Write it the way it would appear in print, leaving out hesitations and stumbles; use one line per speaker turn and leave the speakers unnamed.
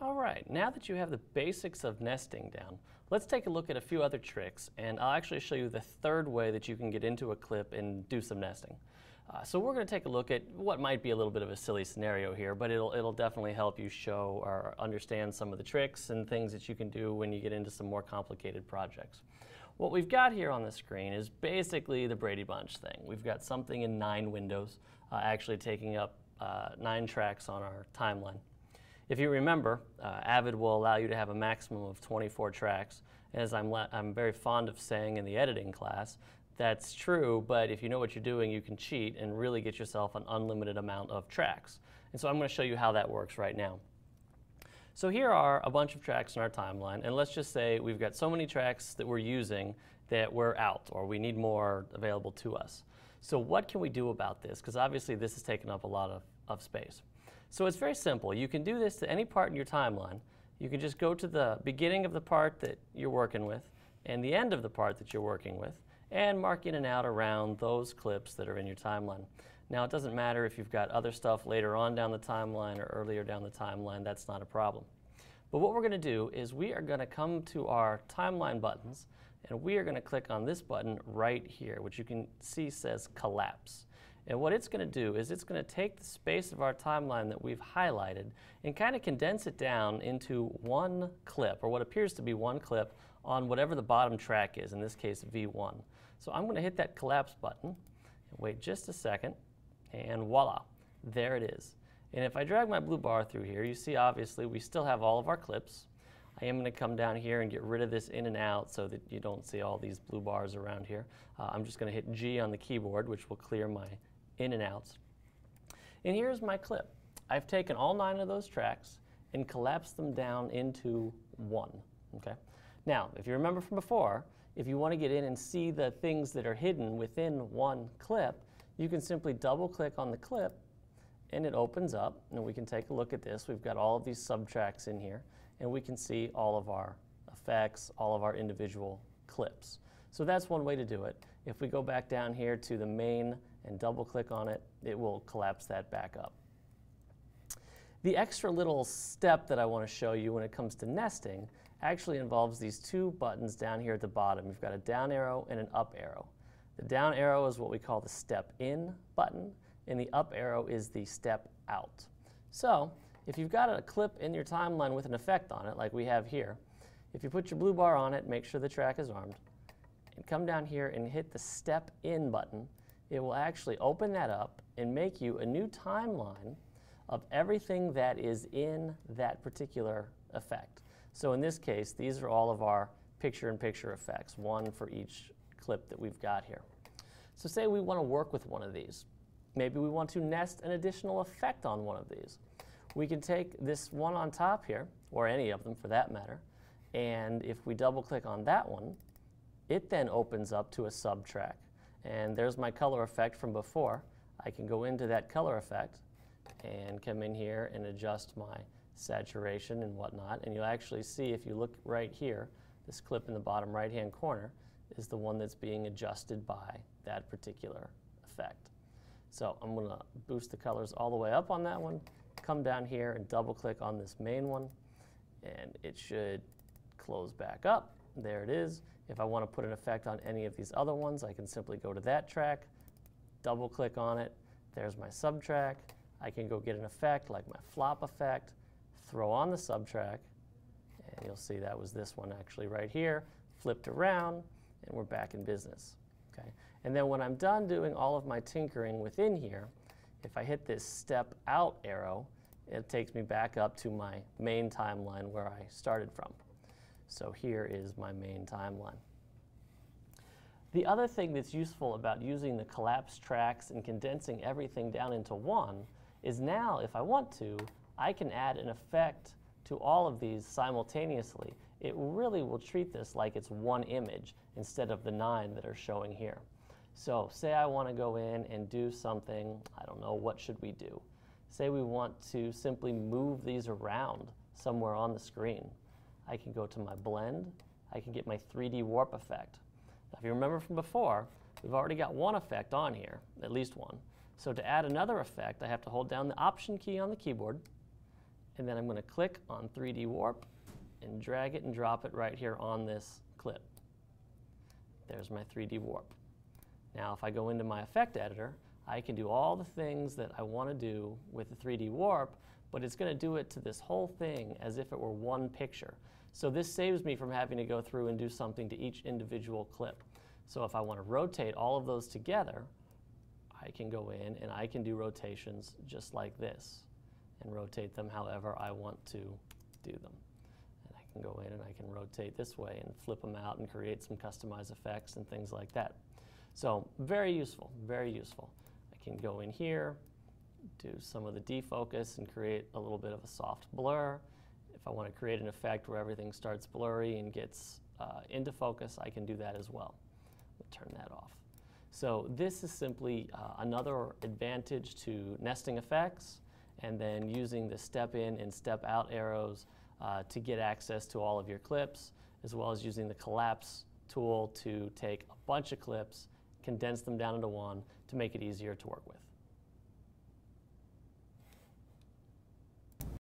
All right, now that you have the basics of nesting down, let's take a look at a few other tricks, and I'll actually show you the third way that you can get into a clip and do some nesting. So we're going to take a look at what might be a little bit of a silly scenario here, but it'll definitely help you show or understand some of the tricks and things that you can do when you get into some more complicated projects. What we've got here on the screen is basically the Brady Bunch thing. We've got something in 9 windows, actually taking up 9 tracks on our timeline. If you remember, Avid will allow you to have a maximum of 24 tracks. As I'm very fond of saying in the editing class, that's true, but if you know what you're doing, you can cheat and really get yourself an unlimited amount of tracks. And so I'm going to show you how that works right now. So here are a bunch of tracks in our timeline, and let's just say we've got so many tracks that we're using that we're out, or we need more available to us. So what can we do about this? Because obviously this has taken up a lot of space. So it's very simple. You can do this to any part in your timeline. You can just go to the beginning of the part that you're working with and the end of the part that you're working with and mark in and out around those clips that are in your timeline. Now, it doesn't matter if you've got other stuff later on down the timeline or earlier down the timeline. That's not a problem. But what we're going to do is we are going to come to our timeline buttons and we are going to click on this button right here, which you can see says collapse. And what it's going to do is it's going to take the space of our timeline that we've highlighted and kind of condense it down into one clip, or what appears to be one clip on whatever the bottom track is, in this case V1. So I'm going to hit that collapse button and wait just a second, and voila, there it is. And if I drag my blue bar through here, you see obviously we still have all of our clips. I am going to come down here and get rid of this in and out so that you don't see all these blue bars around here. I'm just going to hit G on the keyboard, which will clear my in and outs. And here's my clip. I've taken all 9 of those tracks and collapsed them down into one. Okay? Now, if you remember from before, if you want to get in and see the things that are hidden within one clip, you can simply double click on the clip and it opens up, and we can take a look at this. We've got all of these subtracks in here, and we can see all of our effects, all of our individual clips. So that's one way to do it. If we go back down here to the main and double click on it, it will collapse that back up. The extra little step that I want to show you when it comes to nesting actually involves these 2 buttons down here at the bottom. You've got a down arrow and an up arrow. The down arrow is what we call the step in button, and the up arrow is the step out. So if you've got a clip in your timeline with an effect on it, like we have here, if you put your blue bar on it, make sure the track is armed, and come down here and hit the step in button, it will actually open that up and make you a new timeline of everything that is in that particular effect. So in this case, these are all of our picture-in-picture effects, one for each clip that we've got here. So say we want to work with one of these. Maybe we want to nest an additional effect on one of these. We can take this one on top here, or any of them for that matter, and if we double-click on that one, it then opens up to a sub-track. And there's my color effect from before. I can go into that color effect and come in here and adjust my saturation and whatnot. And you'll actually see, if you look right here, this clip in the bottom right-hand corner is the one that's being adjusted by that particular effect. So I'm going to boost the colors all the way up on that one, come down here and double-click on this main one, and it should close back up. There it is. If I want to put an effect on any of these other ones, I can simply go to that track, double-click on it. There's my subtrack. I can go get an effect like my flop effect, throw on the subtrack, and you'll see that was this one actually right here, flipped around, and we're back in business. Okay? And then when I'm done doing all of my tinkering within here, if I hit this step out arrow, it takes me back up to my main timeline where I started from. So here is my main timeline. The other thing that's useful about using the collapsed tracks and condensing everything down into one is now, if I want to, I can add an effect to all of these simultaneously. It really will treat this like it's one image instead of the 9 that are showing here. So say I want to go in and do something, I don't know, what should we do? Say we want to simply move these around somewhere on the screen. I can go to my blend, I can get my 3D warp effect. Now if you remember from before, we've already got one effect on here, at least one. So to add another effect, I have to hold down the Option key on the keyboard And then I'm going to click on 3D Warp and drag it and drop it right here on this clip. There's my 3D Warp. Now if I go into my effect editor, I can do all the things that I want to do with the 3D Warp, but it's going to do it to this whole thing as if it were one picture. So this saves me from having to go through and do something to each individual clip. So if I want to rotate all of those together, I can go in and I can do rotations just like this and rotate them however I want to do them. And I can go in and I can rotate this way and flip them out and create some customized effects and things like that. So very useful, very useful. I can go in here, do some of the defocus and create a little bit of a soft blur. If I want to create an effect where everything starts blurry and gets into focus, I can do that as well. Turn that off. So this is simply another advantage to nesting effects and then using the step in and step out arrows to get access to all of your clips, as well as using the collapse tool to take a bunch of clips, condense them down into one to make it easier to work with.